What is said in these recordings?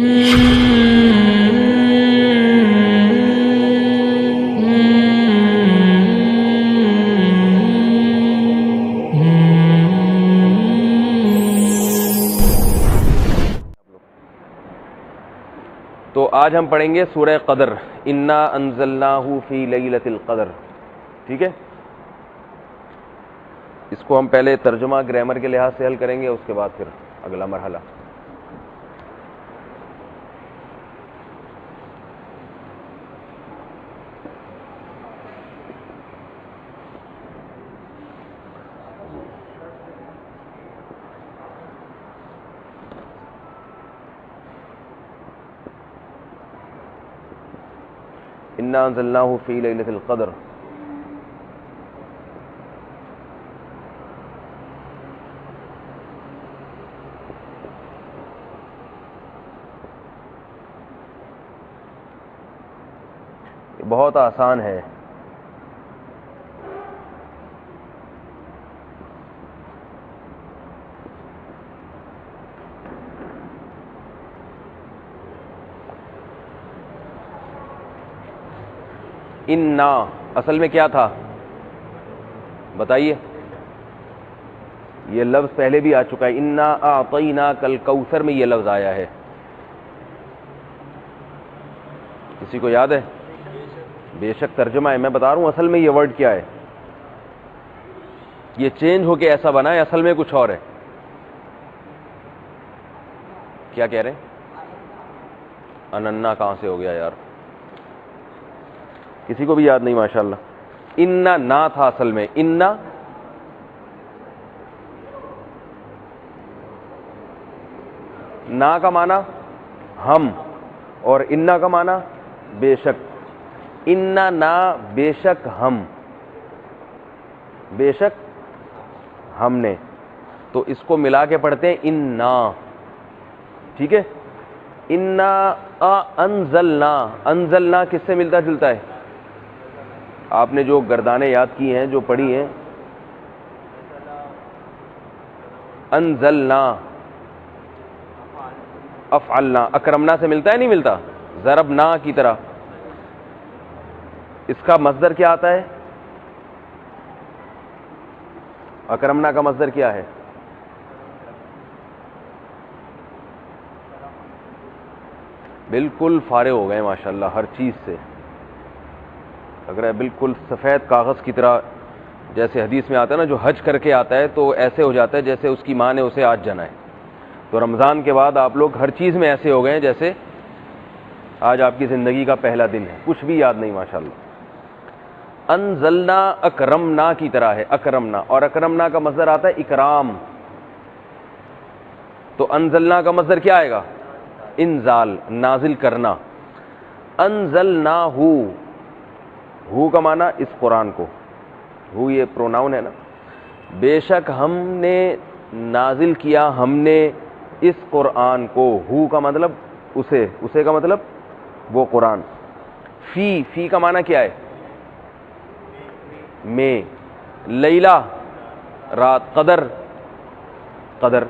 تو آج ہم پڑھیں گے سورہ قدر، انا انزلناہ فی لیلۃ القدر. ٹھیک ہے، اس کو ہم پہلے ترجمہ گرامر کے لحاظ سے حل کریں گے، اس کے بعد پھر اگلا مرحلہ. انا انزلناہ فی لیلۃ القدر. بہت آسان ہے. انا اصل میں کیا تھا بتائیے؟ یہ لفظ پہلے بھی آ چکا ہے، انا اعطیناک الکوثر میں یہ لفظ آیا ہے. کسی کو یاد ہے؟ بے شک ترجمہ ہے، میں بتا رہا ہوں اصل میں یہ ورڈ کیا ہے. یہ چینج ہو کے ایسا بنا ہے، اصل میں کچھ اور ہے. کیا کہہ رہے ہیں؟ اننا کہاں سے ہو گیا یار؟ کسی کو بھی یاد نہیں ماشاءاللہ. انا نا تھا اصل میں. انا نا کا معنی ہم اور انا کا معنی بے شک. انا نا بے شک ہم، بے شک ہم نے. تو اس کو ملا کے پڑھتے ہیں انا. ٹھیک ہے، انا انزلنا. انزلنا کس سے ملتا جلتا ہے؟ آپ نے جو گردانیں یاد کی ہیں، جو پڑھی ہیں، انزلنا افعلنا، اکرمنا سے ملتا ہے نہیں ملتا؟ ضربنا کی طرح. اس کا مصدر کیا آتا ہے؟ اکرمنا کا مصدر کیا ہے؟ بالکل فارغ ہو گئے ماشاءاللہ ہر چیز سے. لگ رہا ہے بالکل سفید کاغذ کی طرح. جیسے حدیث میں آتا ہے نا، جو حج کر کے آتا ہے تو ایسے ہو جاتا ہے جیسے اس کی ماں نے اسے آج جنا ہے. تو رمضان کے بعد آپ لوگ ہر چیز میں ایسے ہو گئے ہیں جیسے آج آپ کی زندگی کا پہلا دن ہے، کچھ بھی یاد نہیں ماشاءاللہ. انزلنا اکرمنا کی طرح ہے، اکرمنا. اور اکرمنا کا مصدر آتا ہے اکرام. تو انزلنا کا مصدر کیا آئے گا؟ انزال، نازل کرنا. انزلنا ہو کا معنی اس قرآن کو، ہو یہ پروناؤن ہے نا. بے شک ہم نے نازل کیا، ہم نے اس قرآن کو. ہو کا مطلب اسے، اسے کا مطلب وہ قرآن. فی کا معنی کیا ہے؟ میں. لیلہ رات، قدر قدر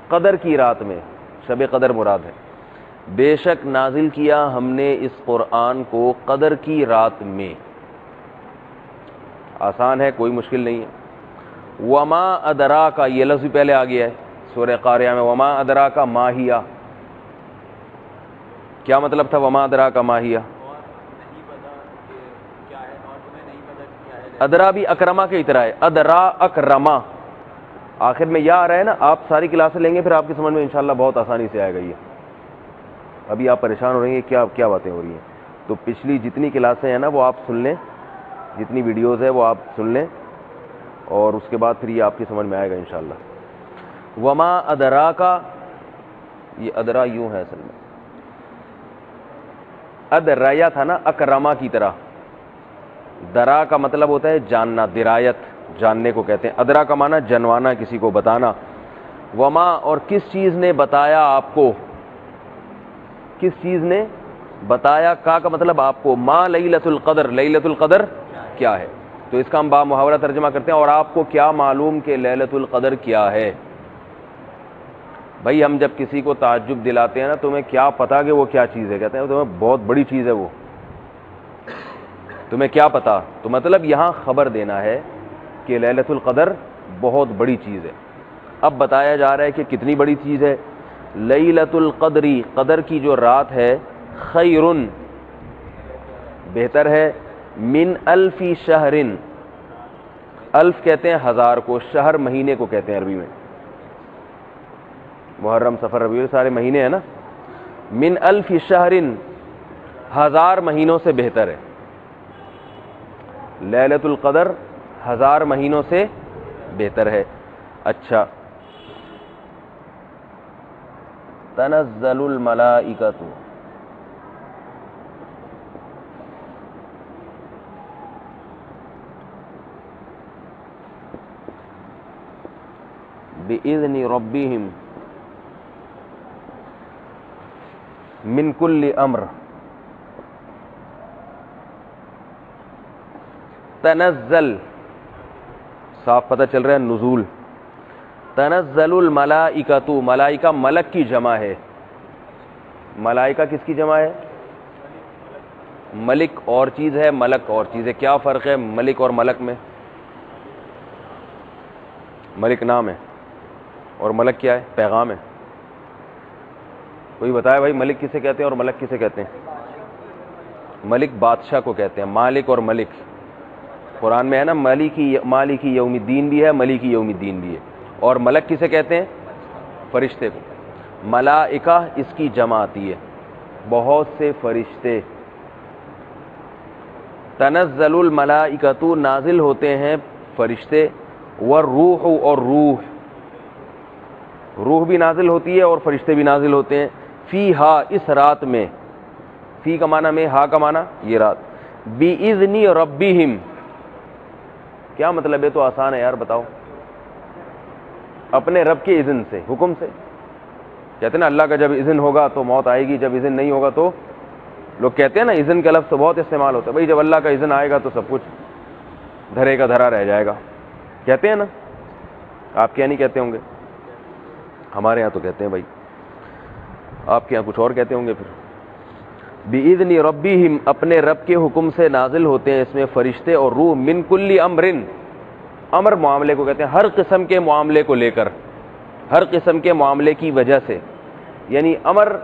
قدر کی رات میں، شب قدر مراد ہے. بے شک نازل کیا ہم نے اس قرآن کو قدر کی رات میں. آسان ہے، کوئی مشکل نہیں ہے. وما ادراک، یہ لفظ بھی پہلے آ گیا ہے سورہ قاریہ میں. وما ادراک ما ہی، کیا مطلب تھا وما ادراک ما ہی؟ ادرا بھی اکرما کی طرح ہے، ادرا اکرما. آخر میں یا آ رہا ہے نا. آپ ساری کلاسیں لیں گے پھر آپ کی سمجھ میں انشاءاللہ بہت آسانی سے آئے گا. یہ ابھی آپ پریشان ہو رہے ہیں کیا باتیں ہو رہی ہیں. تو پچھلی جتنی کلاسیں ہیں نا وہ آپ سن لیں، جتنی ویڈیوز ہے وہ آپ سن لیں، اور اس کے بعد پھر یہ آپ کی سمجھ میں آئے گا انشاءاللہ. وما ادراکا، یہ ادرا یوں ہے اصل میں. ادرایا تھا نا اکرما کی طرح. درا کا مطلب ہوتا ہے جاننا، درایت جاننے کو کہتے ہیں. ادرا کا معنی جنوانا، کسی کو بتانا. وما، اور کس چیز نے بتایا آپ کو، کس چیز نے بتایا. کا مطلب آپ کو. ما لیلۃ القدر، لیلۃ القدر کیا ہے. تو اس کا ہم با محاورہ ترجمہ کرتے ہیں، اور آپ کو کیا معلوم کہ لیلۃ القدر کیا ہے. بھائی ہم جب کسی کو تعجب دلاتے ہیں نا تمہیں کیا پتا کہ وہ کیا چیز ہے, کہتے ہیں تمہیں بہت بڑی چیز ہے وہ, تمہیں کیا پتا. تو مطلب یہاں خبر دینا ہے کہ لیلۃ القدر بہت بڑی چیز ہے. اب بتایا جا رہا ہے کہ کتنی بڑی چیز ہے. لیلۃ القدری, قدر کی جو رات ہے, خیرن بہتر ہے, من الف شہر, الف کہتے ہیں ہزار کو, شہر مہینے کو کہتے ہیں عربی میں, محرم صفر ربیع سارے مہینے ہیں نا, من الف شہر ہزار مہینوں سے بہتر ہے. لیلۃ القدر ہزار مہینوں سے بہتر ہے. اچھا, تنزل الملائکۃ, بإذن ربهم من كل امر. تنزل صاف پتہ چل رہا ہے نزول. تنزل الملائکۃ, ملائکہ ملک کی جمع ہے. ملائکہ کس کی جمع ہے؟ ملک اور چیز ہے, ملک اور چیز ہے. کیا فرق ہے ملک اور ملک میں؟ ملک نام ہے اور ملک کیا ہے؟ پیغام ہے. کوئی بتایا بھائی ملک کسے کہتے ہیں اور ملک کسے کہتے ہیں؟ ملک بادشاہ کو کہتے ہیں. مالک اور ملک قرآن میں ہے نا, مالکی یوم الدین بھی ہے, ملکی یوم الدین بھی ہے. اور ملک کسے کہتے ہیں؟ فرشتے کو. ملائکہ اس کی جمع آتی ہے, بہت سے فرشتے. تنزل الملائکۃ, نازل ہوتے ہیں فرشتے. والروح, اور روح, روح بھی نازل ہوتی ہے اور فرشتے بھی نازل ہوتے ہیں. فیہا, اس رات میں, فی کا معنی میں, ہا کا معنی یہ رات. بِإِذْنِ رَبِّهِمْ, کیا مطلب ہے؟ تو آسان ہے یار, بتاؤ. اپنے رب کے اذن سے, حکم سے. کہتے ہیں نا اللہ کا جب اذن ہوگا تو موت آئے گی, جب اذن نہیں ہوگا تو, لوگ کہتے ہیں نا اذن کا لفظ تو بہت استعمال ہوتا ہے. بھائی جب اللہ کا اذن آئے گا تو سب کچھ دھرے کا دھرا رہ جائے گا, کہتے ہیں نا. آپ کیا نہیں کہتے ہوں گے؟ ہمارے یہاں تو کہتے ہیں بھائی, آپ کے یہاں کچھ اور کہتے ہوں گے. پھر بِإِذْنِ رَبِّهِمْ, اپنے رب کے حکم سے نازل ہوتے ہیں اس میں فرشتے اور روح. من کل امرن, امر معاملے کو کہتے ہیں, ہر قسم کے معاملے کو لے کر, ہر قسم کے معاملے کی وجہ سے. یعنی امر,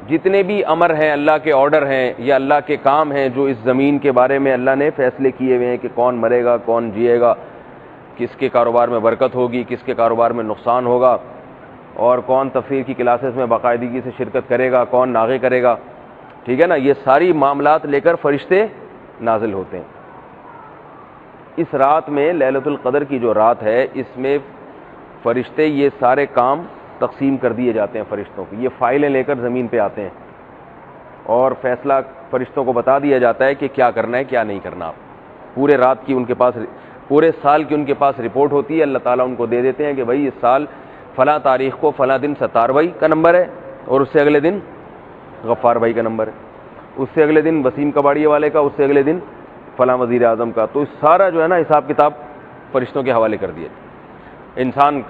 جتنے بھی امر ہیں اللہ کے آرڈر ہیں یا اللہ کے کام ہیں جو اس زمین کے بارے میں اللہ نے فیصلے کیے ہوئے ہیں کہ کون مرے گا, کون جیے گا, کس کے کاروبار میں برکت ہوگی, کس کے کاروبار میں نقصان ہوگا, اور کون تفسیر کی کلاسز میں باقاعدگی سے شرکت کرے گا, کون ناغے کرے گا. ٹھیک ہے نا, یہ ساری معاملات لے کر فرشتے نازل ہوتے ہیں. اس رات میں, لیلۃ القدر کی جو رات ہے, اس میں فرشتے یہ سارے کام تقسیم کر دیے جاتے ہیں فرشتوں کو. یہ فائلیں لے کر زمین پہ آتے ہیں اور فیصلہ فرشتوں کو بتا دیا جاتا ہے کہ کیا کرنا ہے کیا نہیں کرنا. آپ پورے رات کی ان کے پاس, پورے سال کی ان کے پاس رپورٹ ہوتی ہے. اللہ تعالیٰ ان کو دے دیتے ہیں کہ بھائی اس سال فلاں تاریخ کو فلاں دن ستار بھائی کا نمبر ہے, اور اس سے اگلے دن غفار بھائی کا نمبر ہے, اس سے اگلے دن وسیم کباڑیے والے کا, اس سے اگلے دن فلاں وزیر اعظم کا. تو سارا جو ہے نا حساب کتاب فرشتوں کے حوالے کر دیا. انسان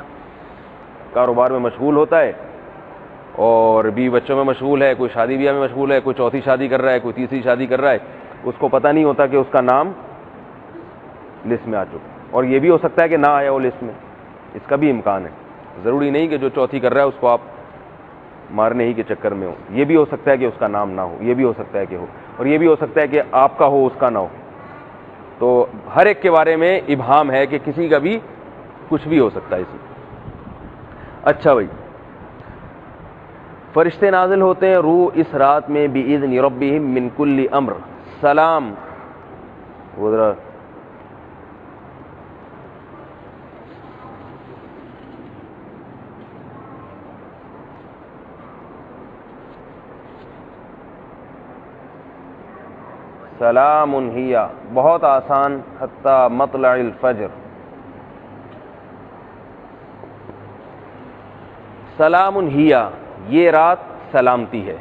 کاروبار میں مشغول ہوتا ہے اور بیوی بچوں میں مشغول ہے, کوئی شادی بیاہ میں مشغول ہے, کوئی چوتھی شادی کر رہا ہے, کوئی تیسری شادی کر رہا ہے. اس کو پتہ نہیں ہوتا کہ اس کا نام لسٹ میں آ چکا, اور یہ بھی ہو سکتا ہے کہ نہ آیا ہو لسٹ میں, اس کا بھی امکان ہے. ضروری نہیں کہ جو چوتھی کر رہا ہے اس کو آپ مارنے ہی کے چکر میں ہو. یہ بھی ہو سکتا ہے کہ اس کا نام نہ ہو, یہ بھی ہو سکتا ہے کہ ہو, اور یہ بھی ہو سکتا ہے کہ آپ کا ہو اس کا نہ ہو. تو ہر ایک کے بارے میں ابہام ہے کہ کسی کا بھی کچھ بھی ہو سکتا ہے اس میں. اچھا بھائی, فرشتے نازل ہوتے ہیں روح اس رات میں. بِإِذْنِ رَبِّهِمْ مِنْ كُلِّ أَمْرٍ. سلام, وہ ذرا سلام ہی, بہت آسان, حتی مطلع الفجر. سلام ہی, یہ رات سلامتی ہے,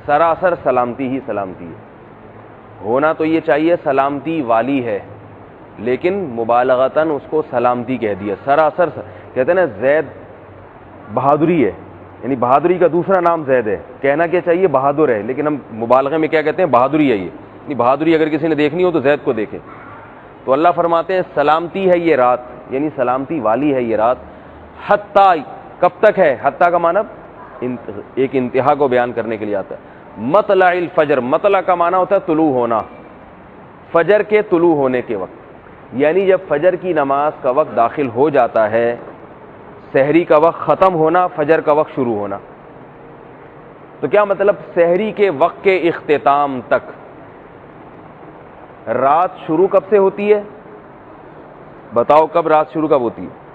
سراسر سلامتی ہی سلامتی ہے. ہونا تو یہ چاہیے سلامتی والی ہے, لیکن مبالغتاً اس کو سلامتی کہہ دیا. سراسر کہتے ہیں نا زید بہادری ہے، یعنی بہادری کا دوسرا نام زید ہے. کہنا کیا چاہیے بہادر ہے، لیکن ہم مبالغے میں کیا کہتے ہیں بہادری ہے. یہ بہادری اگر کسی نے دیکھنی ہو تو زید کو دیکھیں. تو اللہ فرماتے ہیں سلامتی ہے یہ رات، یعنی سلامتی والی ہے یہ رات. حتیٰ کب تک ہے؟ حتیٰ کا معنی ایک انتہا کو بیان کرنے کے لیے آتا ہے. مطلع الفجر، مطلع کا معنی ہوتا ہے طلوع ہونا، فجر کے طلوع ہونے کے وقت، یعنی جب فجر کی نماز کا وقت داخل ہو جاتا ہے، سحری کا وقت ختم ہونا، فجر کا وقت شروع ہونا. تو کیا مطلب؟ سحری کے وقت کے اختتام تک. رات شروع کب سے ہوتی ہے؟ بتاؤ کب رات شروع کب ہوتی ہے؟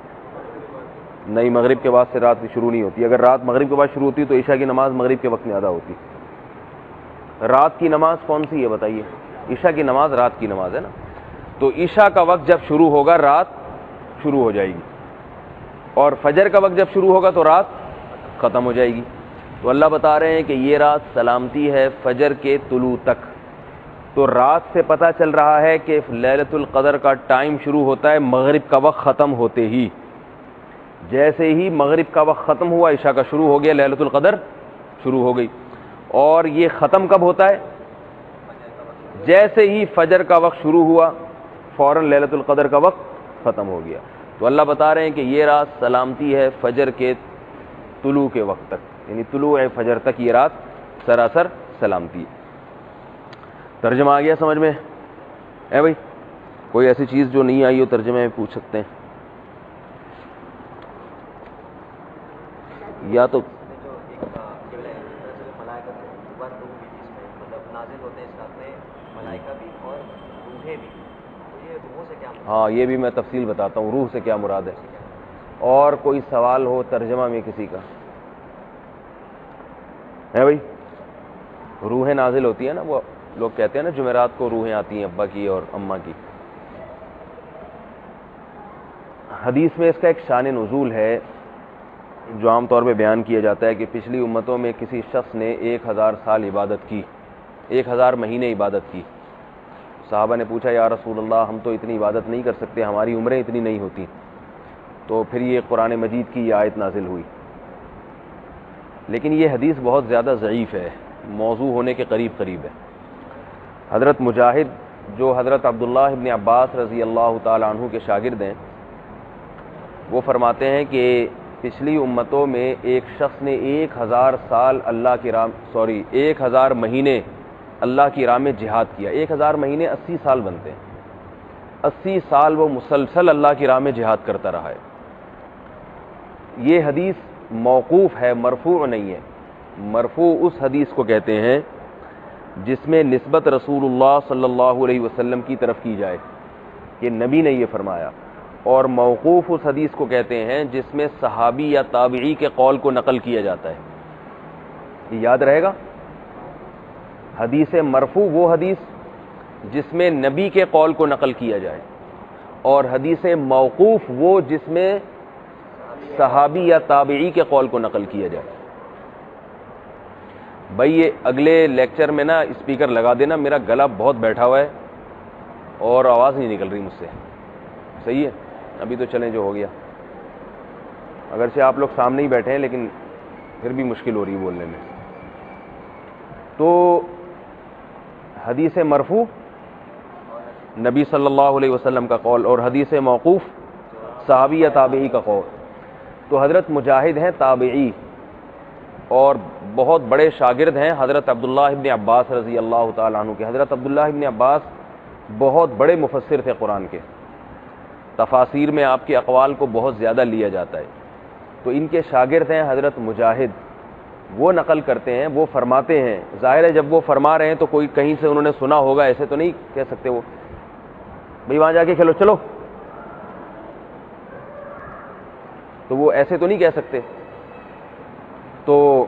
نہیں، مغرب کے بعد سے رات شروع نہیں ہوتی. اگر رات مغرب کے بعد شروع ہوتی تو عشاء کی نماز مغرب کے وقت میں ادا ہوتی. رات کی نماز کون سی ہے بتائیے؟ عشاء کی نماز رات کی نماز ہے نا. تو عشاء کا وقت جب شروع ہوگا رات شروع ہو جائے گی، اور فجر کا وقت جب شروع ہوگا تو رات ختم ہو جائے گی. تو اللہ بتا رہے ہیں کہ یہ رات سلامتی ہے فجر کے طلوع تک. تو رات سے پتہ چل رہا ہے کہ لیلۃ القدر کا ٹائم شروع ہوتا ہے مغرب کا وقت ختم ہوتے ہی. جیسے ہی مغرب کا وقت ختم ہوا عشاء کا شروع ہو گیا، لیلۃ القدر شروع ہو گئی. اور یہ ختم کب ہوتا ہے؟ جیسے ہی فجر کا وقت شروع ہوا فوراً لیلۃ القدر کا وقت ختم ہو گیا. تو اللہ بتا رہے ہیں کہ یہ رات سلامتی ہے فجر کے طلوع کے وقت تک، یعنی طلوع فجر تک یہ رات سراسر سلامتی ہے. ترجمہ آ گیا سمجھ میں؟ بھائی کوئی ایسی چیز جو نہیں آئی ہو ترجمے میں پوچھ سکتے ہیں. یا تو ہاں یہ بھی میں تفصیل بتاتا ہوں روح سے کیا مراد ہے. اور کوئی سوال ہو ترجمہ میں کسی کا ہے بھائی؟ روحیں نازل ہوتی ہیں نا، وہ لوگ کہتے ہیں نا جمعرات کو روحیں آتی ہیں ابا کی اور اماں کی. حدیث میں اس کا ایک شان نزول ہے جو عام طور پہ بیان کیا جاتا ہے کہ پچھلی امتوں میں کسی شخص نے 1000 سال عبادت کی، 1000 مہینے عبادت کی. صحابہ نے پوچھا یا رسول اللہ ہم تو اتنی عبادت نہیں کر سکتے، ہماری عمریں اتنی نہیں ہوتی. تو پھر یہ قرآن مجید کی یہ آیت نازل ہوئی. لیکن یہ حدیث بہت زیادہ ضعیف ہے، موضوع ہونے کے قریب ہے. حضرت مجاہد جو حضرت عبداللہ ابن عباس رضی اللہ تعالی عنہ کے شاگرد ہیں، وہ فرماتے ہیں کہ پچھلی امتوں میں ایک شخص نے 1000 سال 1000 مہینے اللہ کی راہ میں جہاد کیا. 1000 مہینے 80 سال بنتے ہیں. 80 سال وہ مسلسل اللہ کی راہ میں جہاد کرتا رہا ہے. یہ حدیث موقوف ہے، مرفوع نہیں ہے. مرفوع اس حدیث کو کہتے ہیں جس میں نسبت رسول اللہ صلی اللہ علیہ وسلم کی طرف کی جائے کہ نبی نے یہ فرمایا. اور موقوف اس حدیث کو کہتے ہیں جس میں صحابی یا تابعی کے قول کو نقل کیا جاتا ہے. یہ یاد رہے گا. حدیث مرفوع وہ حدیث جس میں نبی کے قول کو نقل کیا جائے، اور حدیث موقوف وہ جس میں صحابی یا تابعی کے قول کو نقل کیا جائے. بھائی یہ اگلے لیکچر میں نا اسپیکر لگا دینا، میرا گلا بہت بیٹھا ہوا ہے اور آواز نہیں نکل رہی مجھ سے. صحیح ہے؟ ابھی تو چلیں جو ہو گیا، اگرچہ آپ لوگ سامنے ہی بیٹھے ہیں لیکن پھر بھی مشکل ہو رہی ہے بولنے میں. تو حدیث مرفوع نبی صلی اللہ علیہ وسلم کا قول، اور حدیث موقوف صحابی یا تابعی کا قول. تو حضرت مجاہد ہیں تابعی اور بہت بڑے شاگرد ہیں حضرت عبداللہ ابن عباس رضی اللہ تعالیٰ عنہ کے. حضرت عبداللہ ابن عباس بہت بڑے مفسر تھے قرآن کے. تفاسیر میں آپ کے اقوال کو بہت زیادہ لیا جاتا ہے. تو ان کے شاگرد ہیں حضرت مجاہد. وہ نقل کرتے ہیں، وہ فرماتے ہیں. ظاہر ہے جب وہ فرما رہے ہیں تو کوئی کہیں سے انہوں نے سنا ہوگا، ایسے تو نہیں کہہ سکتے وہ بھئی وہاں جا کے کھیلو چلو، تو وہ ایسے تو نہیں کہہ سکتے. تو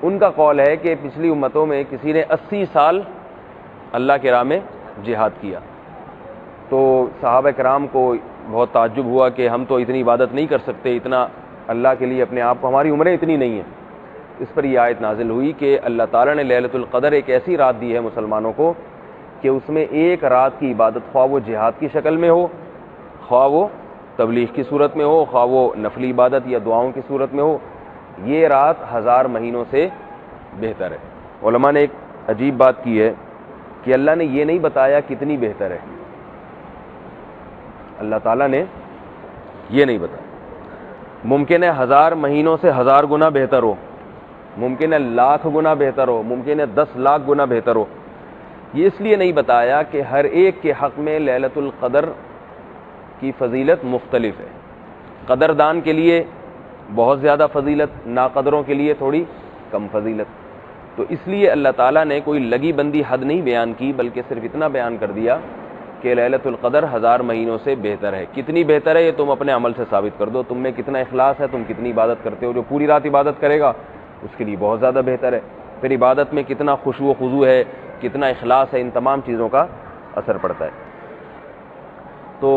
ان کا قول ہے کہ پچھلی امتوں میں کسی نے 80 سال اللہ کے راہ میں جہاد کیا. تو صحابہ کرام کو بہت تعجب ہوا کہ ہم تو اتنی عبادت نہیں کر سکتے، اتنا اللہ کے لیے اپنے آپ کو، ہماری عمریں اتنی نہیں ہیں. اس پر یہ آیت نازل ہوئی کہ اللہ تعالیٰ نے لیلۃ القدر ایک ایسی رات دی ہے مسلمانوں کو کہ اس میں ایک رات کی عبادت، خواہ وہ جہاد کی شکل میں ہو، خواہ وہ تبلیغ کی صورت میں ہو، خواہ وہ نفلی عبادت یا دعاؤں کی صورت میں ہو، یہ رات 1000 مہینوں سے بہتر ہے۔ علماء نے ایک عجیب بات کی ہے کہ اللہ نے یہ نہیں بتایا کتنی بہتر ہے، اللہ تعالیٰ نے یہ نہیں بتایا۔ ممکن ہے 1000 مہینوں سے 1000 گنا بہتر ہو، ممکن ہے 1,00,000 گنا بہتر ہو، ممکن ہے 10 لاکھ گنا بہتر ہو۔ یہ اس لیے نہیں بتایا کہ ہر ایک کے حق میں لیلۃ القدر کی فضیلت مختلف ہے۔ قدردان کے لیے بہت زیادہ فضیلت، ناقدروں کے لیے تھوڑی کم فضیلت۔ تو اس لیے اللہ تعالیٰ نے کوئی لگی بندی حد نہیں بیان کی، بلکہ صرف اتنا بیان کر دیا کہ لیلۃ القدر 1000 مہینوں سے بہتر ہے۔ کتنی بہتر ہے یہ تم اپنے عمل سے ثابت کر دو، تم میں کتنا اخلاص ہے، تم کتنی عبادت کرتے ہو۔ جو پوری رات عبادت کرے گا اس کے لیے بہت زیادہ بہتر ہے۔ پھر عبادت میں کتنا خشوع و خضوع ہے، کتنا اخلاص ہے، ان تمام چیزوں کا اثر پڑتا ہے۔ تو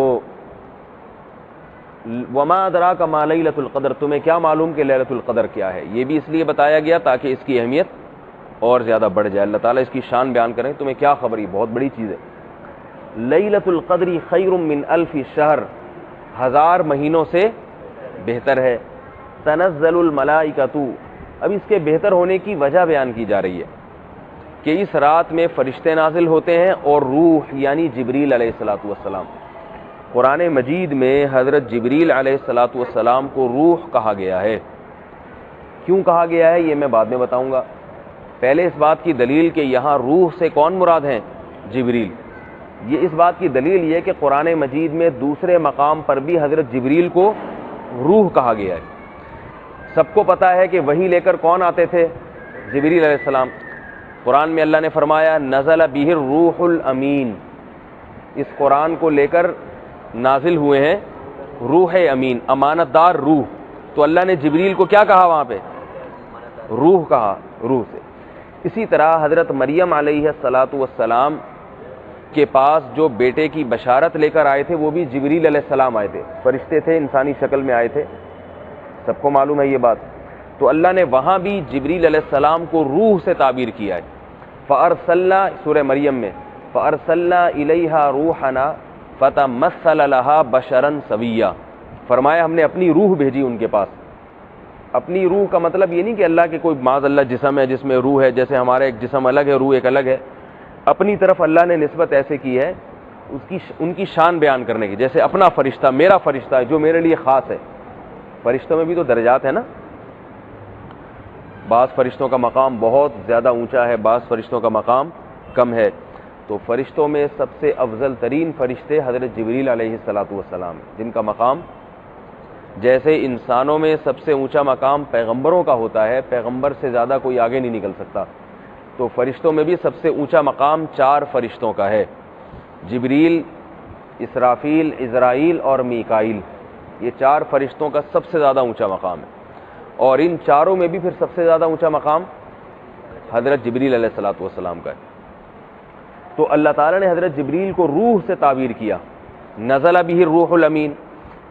وما ادراک ما لیلۃ القدر، تمہیں کیا معلوم کہ لیلۃ القدر کیا ہے؟ یہ بھی اس لیے بتایا گیا تاکہ اس کی اہمیت اور زیادہ بڑھ جائے، اللہ تعالیٰ اس کی شان بیان کریں، تمہیں کیا خبر، یہ بہت بڑی چیز ہے۔ لیلۃ القدر خیر من 1000 شہر، 1000 مہینوں سے بہتر ہے۔ تنزل الملائکۃ، اب اس کے بہتر ہونے کی وجہ بیان کی جا رہی ہے کہ اس رات میں فرشتے نازل ہوتے ہیں اور روح یعنی جبریل علیہ الصلوۃ والسلام۔ قرآن مجید میں حضرت جبریل علیہ الصلوۃ والسلام کو روح کہا گیا ہے۔ کیوں کہا گیا ہے یہ میں بعد میں بتاؤں گا۔ پہلے اس بات کی دلیل کہ یہاں روح سے کون مراد ہیں؟ جبریل۔ یہ اس بات کی دلیل یہ کہ قرآن مجید میں دوسرے مقام پر بھی حضرت جبریل کو روح کہا گیا ہے۔ سب کو پتہ ہے کہ وحی لے کر کون آتے تھے؟ جبریل علیہ السلام۔ قرآن میں اللہ نے فرمایا نزل بہ الروح الامین، اس قرآن کو لے کر نازل ہوئے ہیں روح امین، امانت دار روح۔ تو اللہ نے جبریل کو کیا کہا وہاں پہ؟ روح کہا، روح سے۔ اسی طرح حضرت مریم علیہ الصلاۃ والسلام کے پاس جو بیٹے کی بشارت لے کر آئے تھے وہ بھی جبریل علیہ السلام آئے تھے، فرشتے تھے، انسانی شکل میں آئے تھے، سب کو معلوم ہے یہ بات۔ تو اللہ نے وہاں بھی جبریل علیہ السلام کو روح سے تعبیر کیا ہے۔ فَأَرْسَلْنَا، سورہ مریم میں، فَأَرْسَلْنَا إِلَيْهَا رُوحَنَا فَتَمَثَّلَ لَهَا بَشَرًا سَوِيًّا، فرمایا ہم نے اپنی روح بھیجی ان کے پاس۔ اپنی روح کا مطلب یہ نہیں کہ اللہ کے کوئی معاذ اللہ جسم ہے جس میں روح ہے، جیسے ہمارا ایک جسم الگ ہے، روح ایک الگ ہے۔ اپنی طرف اللہ نے نسبت ایسے کی ہے ان کی شان بیان کرنے کی، جیسے اپنا فرشتہ، میرا فرشتہ ہے جو میرے لیے خاص ہے۔ فرشتوں میں بھی تو درجات ہیں نا، بعض فرشتوں کا مقام بہت زیادہ اونچا ہے، بعض فرشتوں کا مقام کم ہے۔ تو فرشتوں میں سب سے افضل ترین فرشتے حضرت جبریل علیہ الصلوۃ والسلام، جن کا مقام جیسے انسانوں میں سب سے اونچا مقام پیغمبروں کا ہوتا ہے، پیغمبر سے زیادہ کوئی آگے نہیں نکل سکتا، تو فرشتوں میں بھی سب سے اونچا مقام 4 فرشتوں کا ہے، جبریل، اسرافیل، عزرائیل اور میکائیل۔ یہ 4 فرشتوں کا سب سے زیادہ اونچا مقام ہے، اور ان چاروں میں بھی پھر سب سے زیادہ اونچا مقام حضرت جبریل علیہ الصلوۃ والسلام کا ہے۔ تو اللہ تعالیٰ نے حضرت جبریل کو روح سے تعبیر کیا، نزل بہ الروح الامین۔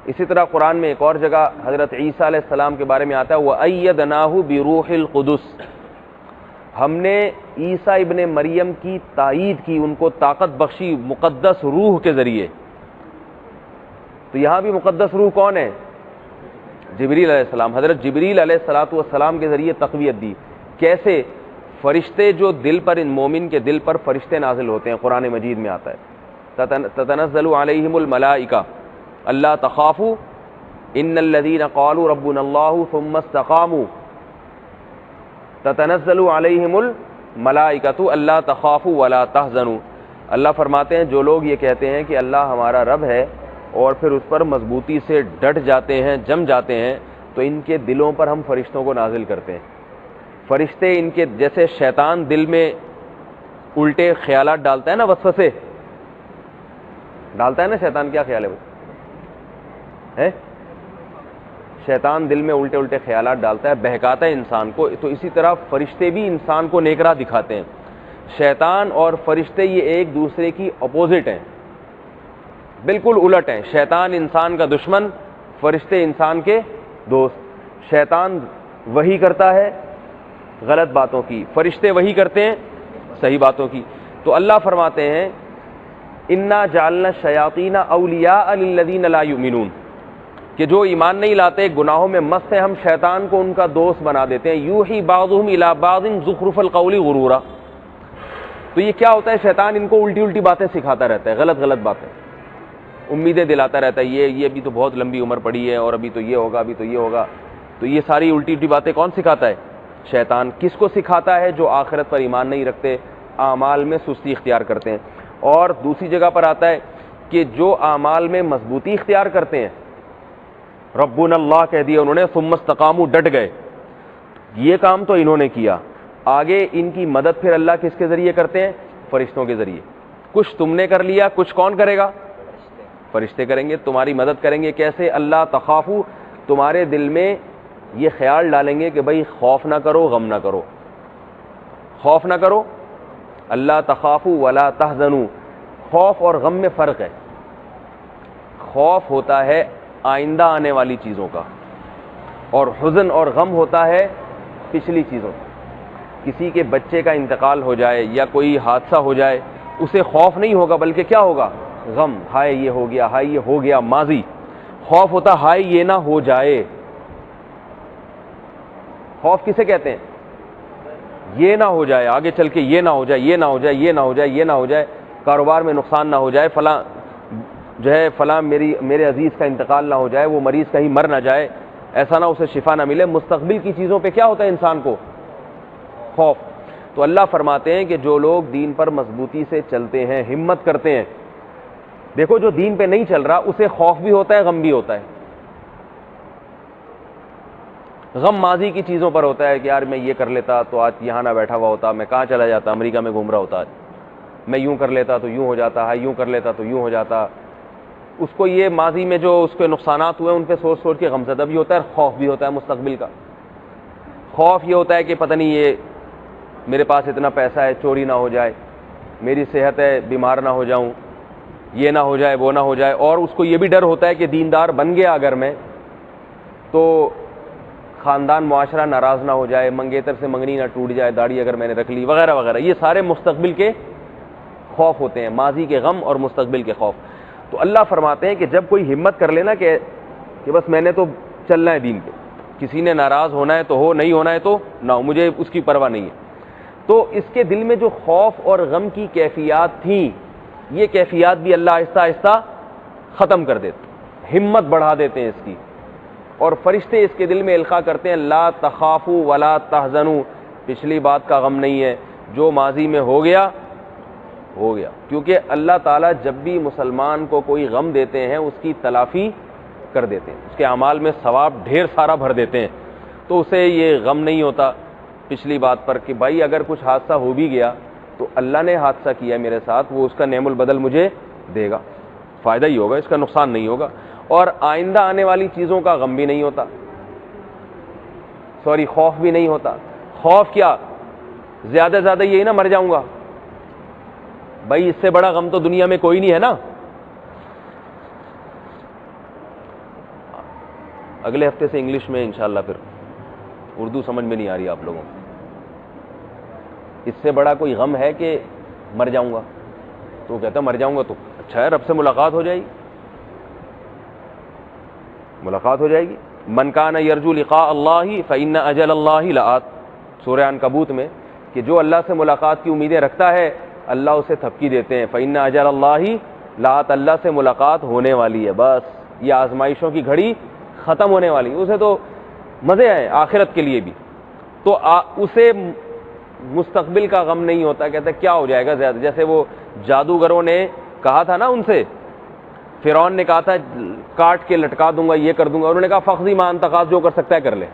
اسی طرح قرآن میں ایک اور جگہ حضرت عیسیٰ علیہ السلام کے بارے میں آتا ہے وَأَيَّدْنَاهُ بِرُوحِ الْقُدُسِ، ہم نے عیسیٰ ابن مریم کی تائید کی، ان کو طاقت بخشی مقدس روح کے ذریعے۔ تو یہاں بھی مقدس روح کون ہے؟ جبریل علیہ السلام۔ حضرت جبریل علیہ الصلوۃ والسلام کے ذریعے تقویت دی۔ کیسے؟ فرشتے جو دل پر، ان مومن کے دل پر فرشتے نازل ہوتے ہیں، قرآن مجید میں آتا ہے تتنزل علیہم الملائکہ اللہ تخافوا ان الذین قالوا ربنا اللہ ثم استقاموا تتنزل علیہم الملائکۃ اللہ تخافوا ولا تحزنوا۔ اللہ فرماتے ہیں جو لوگ یہ کہتے ہیں کہ اللہ ہمارا رب ہے اور پھر اس پر مضبوطی سے ڈٹ جاتے ہیں، جم جاتے ہیں، تو ان کے دلوں پر ہم فرشتوں کو نازل کرتے ہیں۔ فرشتے ان کے، جیسے شیطان دل میں الٹے خیالات ڈالتا ہے نا، وسوسے ڈالتا ہے نا شیطان، کیا خیال ہے؟ شیطان دل میں الٹے الٹے خیالات ڈالتا ہے، بہکاتا ہے انسان کو، تو اسی طرح فرشتے بھی انسان کو نیک راہ دکھاتے ہیں۔ شیطان اور فرشتے یہ ایک دوسرے کی اپوزٹ ہیں، بالکل الٹ ہیں۔ شیطان انسان کا دشمن، فرشتے انسان کے دوست۔ شیطان وحی کرتا ہے غلط باتوں کی، فرشتے وحی کرتے ہیں صحیح باتوں کی۔ تو اللہ فرماتے ہیں انا جعلنا الشیاطین اولیاء للذین لا یؤمنون، کہ جو ایمان نہیں لاتے گناہوں میں مست ہیں، ہم شیطان کو ان کا دوست بنا دیتے ہیں. یوحی بعضهم الی بعض زخرف القول غرورا. تو یہ کیا ہوتا ہے؟ شیطان ان کو الٹی الٹی باتیں سکھاتا رہتا ہے، غلط غلط باتیں، امیدیں دلاتا رہتا ہے. یہ ابھی تو بہت لمبی عمر پڑی ہے، اور ابھی تو یہ ہوگا، ابھی تو یہ ہوگا. تو یہ ساری الٹی الٹی باتیں کون سکھاتا ہے؟ شیطان. کس کو سکھاتا ہے؟ جو آخرت پر ایمان نہیں رکھتے، اعمال میں سستی اختیار کرتے ہیں. اور دوسری جگہ پر آتا ہے کہ جو اعمال میں مضبوطی اختیار کرتے ہیں، ربنا اللہ کہہ دیا انہوں نے، ثم استقاموا، ڈٹ گئے، یہ کام تو انہوں نے کیا، آگے ان کی مدد پھر اللہ کس کے ذریعے کرتے ہیں؟ فرشتوں کے ذریعے. کچھ تم نے کر لیا، کچھ کون کرے گا؟ فرشتے کریں گے، تمہاری مدد کریں گے. کیسے؟ اللہ تخافوا، تمہارے دل میں یہ خیال ڈالیں گے کہ بھائی خوف نہ کرو، غم نہ کرو، خوف نہ کرو. اللہ تخافوا ولا تحزنوا. خوف اور غم میں فرق ہے. خوف ہوتا ہے آئندہ آنے والی چیزوں کا، اور حزن اور غم ہوتا ہے پچھلی چیزوں کا. کسی کے بچے کا انتقال ہو جائے یا کوئی حادثہ ہو جائے، اسے خوف نہیں ہوگا، بلکہ کیا ہوگا؟ غم. ہائے یہ ہو گیا، ہائے یہ ہو گیا، ماضی. خوف ہوتا ہائے یہ نہ ہو جائے. خوف کسے کہتے ہیں؟ یہ نہ ہو جائے، آگے چل کے یہ نہ ہو جائے، یہ نہ ہو جائے، یہ نہ ہو جائے، یہ نہ ہو جائے، کاروبار میں نقصان نہ ہو جائے، فلاں جو ہے فلاں میرے عزیز کا انتقال نہ ہو جائے، وہ مریض کہیں مر نہ جائے، ایسا نہ اسے شفا نہ ملے. مستقبل کی چیزوں پہ کیا ہوتا ہے انسان کو؟ خوف. تو اللہ فرماتے ہیں کہ جو لوگ دین پر مضبوطی سے چلتے ہیں، ہمت کرتے ہیں. دیکھو جو دین پہ نہیں چل رہا اسے خوف بھی ہوتا ہے، غم بھی ہوتا ہے. غم ماضی کی چیزوں پر ہوتا ہے کہ یار میں یہ کر لیتا تو آج یہاں نہ بیٹھا ہوا ہوتا، میں کہاں چلا جاتا، امریکہ میں گھوم رہا ہوتا، میں یوں کر لیتا تو یوں ہو جاتا ہے، یوں کر لیتا تو یوں ہو جاتا. اس کو یہ ماضی میں جو اس کے نقصانات ہوئے ان پہ سوچ سوچ کے غمزدہ بھی ہوتا ہے، خوف بھی ہوتا ہے مستقبل کا. خوف یہ ہوتا ہے کہ پتہ نہیں یہ میرے پاس اتنا پیسہ ہے چوری نہ ہو جائے، میری صحت ہے بیمار نہ ہو جاؤں، یہ نہ ہو جائے، وہ نہ ہو جائے. اور اس کو یہ بھی ڈر ہوتا ہے کہ دیندار بن گیا اگر میں تو خاندان معاشرہ ناراض نہ ہو جائے، منگیتر سے منگنی نہ ٹوٹ جائے، داڑھی اگر میں نے رکھ لی، وغیرہ وغیرہ. یہ سارے مستقبل کے خوف ہوتے ہیں، ماضی کے غم اور مستقبل کے خوف. تو اللہ فرماتے ہیں کہ جب کوئی ہمت کر لینا کہ بس میں نے تو چلنا ہے دین پہ، کسی نے ناراض ہونا ہے تو ہو، نہیں ہونا ہے تو نہ ہو، مجھے اس کی پرواہ نہیں ہے. تو اس کے دل میں جو خوف اور غم کی کیفیات تھیں، یہ کیفیات بھی اللہ آہستہ آہستہ ختم کر دیتے، ہمت بڑھا دیتے ہیں اس کی. اور فرشتے اس کے دل میں القاء کرتے ہیں لا تخافوا ولا تحزنوا، پچھلی بات کا غم نہیں ہے، جو ماضی میں ہو گیا ہو گیا. کیونکہ اللہ تعالیٰ جب بھی مسلمان کو کوئی غم دیتے ہیں اس کی تلافی کر دیتے ہیں، اس کے اعمال میں ثواب ڈھیر سارا بھر دیتے ہیں. تو اسے یہ غم نہیں ہوتا پچھلی بات پر کہ بھائی اگر کچھ حادثہ ہو بھی گیا تو اللہ نے حادثہ کیا میرے ساتھ، وہ اس کا نعم البدل مجھے دے گا، فائدہ ہی ہوگا، اس کا نقصان نہیں ہوگا. اور آئندہ آنے والی چیزوں کا غم بھی نہیں ہوتا، خوف بھی نہیں ہوتا. خوف کیا؟ زیادہ سے زیادہ یہی نہ مر جاؤں گا، بھائی اس سے بڑا غم تو دنیا میں کوئی نہیں ہے نا. اگلے ہفتے سے انگلش میں انشاءاللہ، پھر اردو سمجھ میں نہیں آ رہی آپ لوگوں کو. اس سے بڑا کوئی غم ہے کہ مر جاؤں گا؟ تو وہ کہتا مر جاؤں گا تو اچھا ہے، رب سے ملاقات ہو جائے گی، ملاقات ہو جائے گی. من کان یرجو لقاء اللہ فإن اجل اللہ لآت، سورہ عنکبوت میں، کہ جو اللہ سے ملاقات کی امیدیں رکھتا ہے اللہ اسے تھپکی دیتے ہیں. فإن اجل اللہ لآت، اللہ سے ملاقات ہونے والی ہے، بس یہ آزمائشوں کی گھڑی ختم ہونے والی. اسے تو مزے ہیں آخرت کے لیے بھی، تو اسے مستقبل کا غم نہیں ہوتا. کہتا کیا ہو جائے گا زیادہ، جیسے وہ جادوگروں نے کہا تھا نا ان سے، فرعون نے کہا تھا کاٹ کے لٹکا دوں گا، یہ کر دوں گا. انہوں نے کہا فخذی ما انت قاض، جو کر سکتا ہے کر لے.